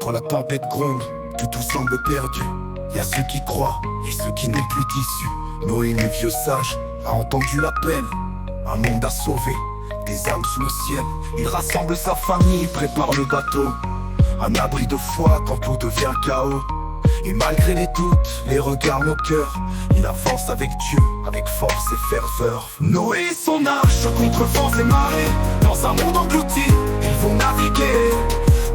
Quand la tempête gronde, que tout semble perdu, y a ceux qui croient et ceux qui n'ont plus d'issue. Noé, le vieux sage, a entendu l'appel. Un monde à sauver, des âmes sous le ciel. Il rassemble sa famille, prépare le bateau. Un abri de foi quand tout devient chaos. Et malgré les doutes, les regards, nos cœurs, il avance avec Dieu, avec force et ferveur. Noé et son arche contre vents et marées, dans un monde englouti, ils vont naviguer.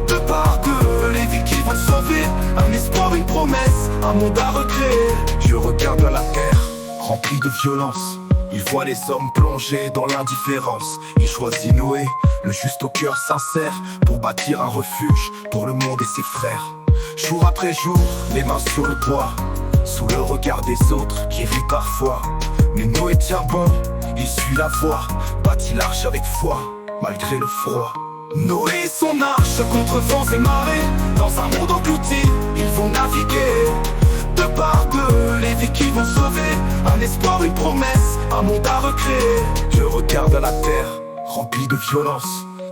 De part d'eux, les vies qui vont sauver, un espoir, une promesse, un monde à recréer. Dieu regarde la terre, remplie de violence. Il voit les hommes plongés dans l'indifférence. Il choisit Noé, le juste au cœur sincère, pour bâtir un refuge pour le monde et ses frères. Jour après jour, les mains sur le bois, sous le regard des autres qui rient parfois. Mais Noé tient bon, il suit la voie, bâtit l'arche avec foi, malgré le froid. Noé et son arche contre vents et marées, dans un monde englouti, ils vont naviguer. De part d'eux, les vies qui vont sauver, un espoir, une promesse, un monde à recréer. Dieu regarde la terre, remplie de violence.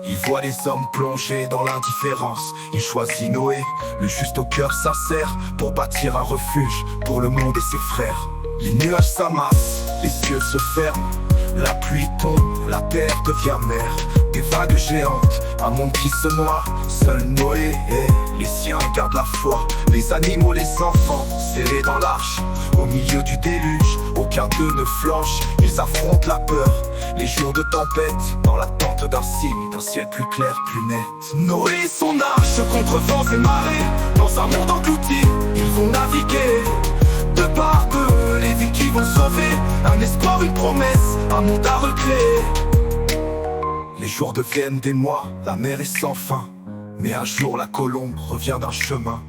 Il voit les hommes plongés dans l'indifférence. Il choisit Noé, le juste au cœur sincère, pour bâtir un refuge pour le monde et ses frères. Les nuages s'amassent, les cieux se ferment, la pluie tombe, la terre devient mer. Des vagues géantes, un monde qui se noie. Seul Noé et les siens gardent la foi. Les animaux, les enfants, serrés dans l'arche. Au milieu du déluge, aucun d'eux ne flanche. Ils affrontent la peur, les jours de tempête, dans l'attente d'un signe, d'un ciel plus clair, plus net. Noé et son arche contre vents et marées, dans un monde englouti, ils vont naviguer. De part d'eux, les vies qui vont sauver, un espoir, une promesse, un monde à recréer. Les jours deviennent des mois, la mer est sans fin. Mais un jour la colombe revient d'un chemin.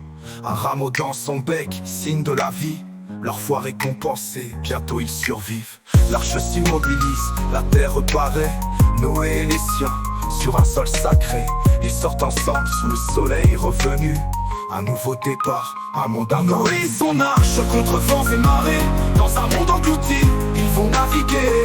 Un rameau dans son bec, signe de la vie. Leur foi récompensée, bientôt ils survivent. L'arche s'immobilise, la terre reparaît. Noé et les siens, sur un sol sacré, ils sortent ensemble sous le soleil revenu. Un nouveau départ, un monde à Noé et son arche contre vents et marées, dans un monde englouti, ils vont naviguer.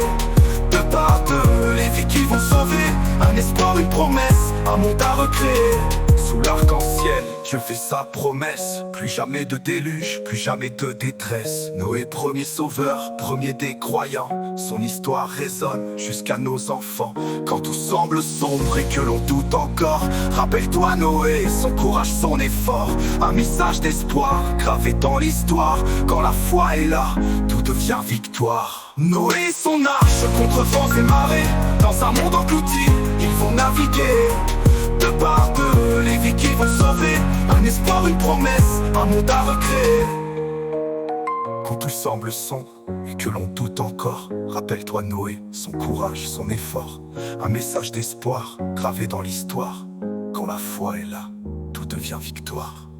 De part d'eux, les vies qui vont sauver, un espoir, une promesse, un monde à recréer. Sous l'arc-en-ciel, Dieu fait sa promesse. Plus jamais de déluge, plus jamais de détresse. Noé, premier sauveur, premier des croyants. Son histoire résonne jusqu'à nos enfants. Quand tout semble sombre et que l'on doute encore, rappelle-toi Noé, son courage, son effort. Un message d'espoir, gravé dans l'histoire. Quand la foi est là, tout devient victoire. Noé et son arche contre vents et marées, dans un monde englouti, ils vont naviguer. De part d'eux, les vies qui vont sauver, un espoir, une promesse, un monde à recréer. Quand tout semble sombre et que l'on doute encore, rappelle-toi Noé, son courage, son effort. Un message d'espoir gravé dans l'histoire. Quand la foi est là, tout devient victoire.